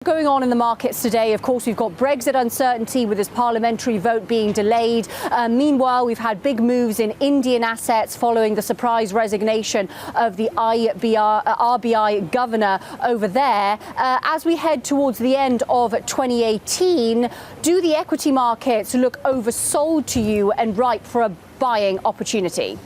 Going on in the markets today, of course, we've got Brexit uncertainty with this parliamentary vote being delayed. Meanwhile, we've had big moves in Indian assets following the surprise resignation of the RBI governor over there. As we head towards the end of 2018, do the equity markets look oversold to you and ripe for a buying opportunity?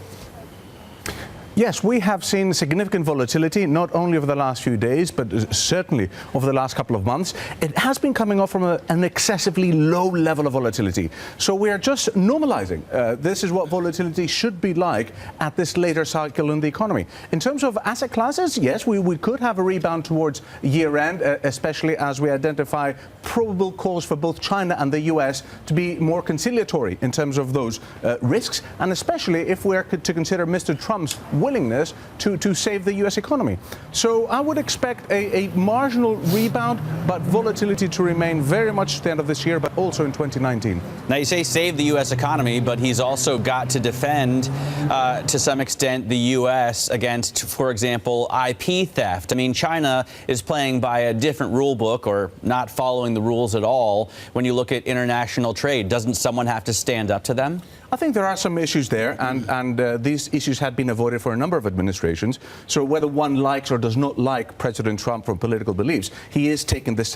Yes, we have seen significant volatility, not only over the last few days, but certainly over the last couple of months. It has been coming off from an excessively low level of volatility. So we are just normalizing. This is what volatility should be like at this later cycle in the economy. In terms of asset classes, yes, we could have a rebound towards year end, especially as we identify probable cause for both China and the US to be more conciliatory in terms of those risks, and especially if we're to consider Mr. Trump's willingness to save the US economy. So I would expect a marginal rebound, but volatility to remain very much at the end of this year, but also in 2019. Now, you say save the U.S. economy, but he's also got to defend, to some extent, the U.S. against, for example, IP theft. I mean, China is playing by a different rule book or not following the rules at all when you look at international trade. Doesn't someone have to stand up to them? I think there are some issues there, and these issues had been avoided for a number of administrations. So whether one likes or does not like President Trump from political beliefs, he is taking this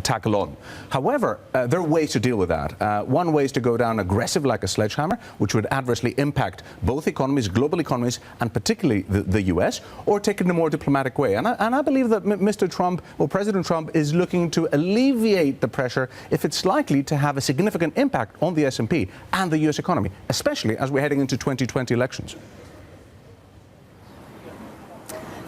tackle on. However, there are ways to deal with that. One way is to go down aggressive like a sledgehammer, which would adversely impact both economies, global economies, and particularly the US, or take it in a more diplomatic way. And I believe that Mr. Trump, or President Trump, is looking to alleviate the pressure if it's likely to have a significant impact on the S&P and the US economy, especially as we're heading into 2020 elections.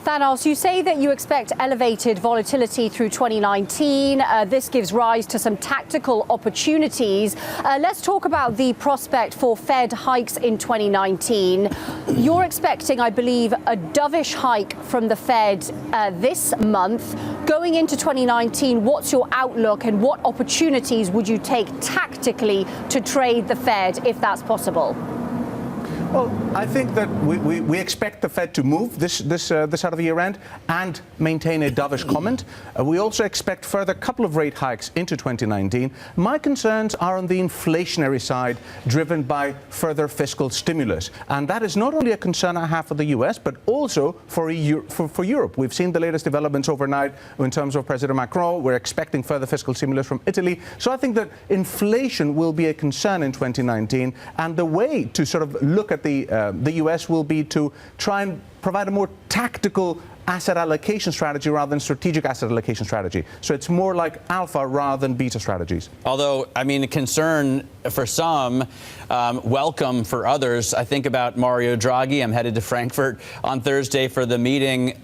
Thanos, you say that you expect elevated volatility through 2019. This gives rise to some tactical opportunities. Let's talk about the prospect for Fed hikes in 2019. You're expecting, I believe, a dovish hike from the Fed this month. Going into 2019, what's your outlook and what opportunities would you take tactically to trade the Fed, if that's possible? Well, I think that we expect the Fed to move this out of the year end and maintain a dovish comment. We also expect further couple of rate hikes into 2019. My concerns are on the inflationary side, driven by further fiscal stimulus. And that is not only a concern I have for the US, but also for Europe. We've seen the latest developments overnight in terms of President Macron. We're expecting further fiscal stimulus from Italy. So I think that inflation will be a concern in 2019. And the way to sort of look at the US will be to try and provide a more tactical asset allocation strategy rather than strategic asset allocation strategy. So it's more like alpha rather than beta strategies. Although, I mean, a concern for some, welcome for others. I think about Mario Draghi. I'm headed to Frankfurt on Thursday for the meeting.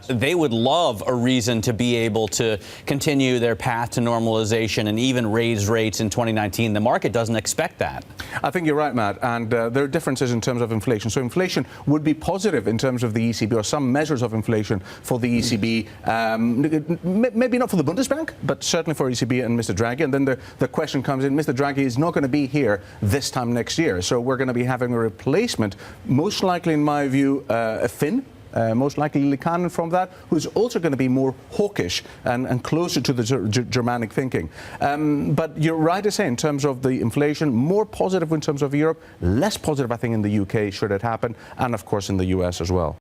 They would love a reason to be able to continue their path to normalization and even raise rates in 2019. The market doesn't expect that. I think you're right, Matt. And there are differences in terms of inflation. So inflation would be positive in terms of the ECB, or some measures of inflation for the ECB, maybe not for the Bundesbank, but certainly for ECB and Mr. Draghi. And then the question comes in, Mr. Draghi is not going to be here this time next year. So we're going to be having a replacement, most likely, in my view, a Finn. Most likely Likanen from that, who's also going to be more hawkish and closer to the Germanic thinking. But you're right to say, in terms of the inflation, more positive in terms of Europe, less positive, I think, in the UK, should it happen, and of course in the US as well.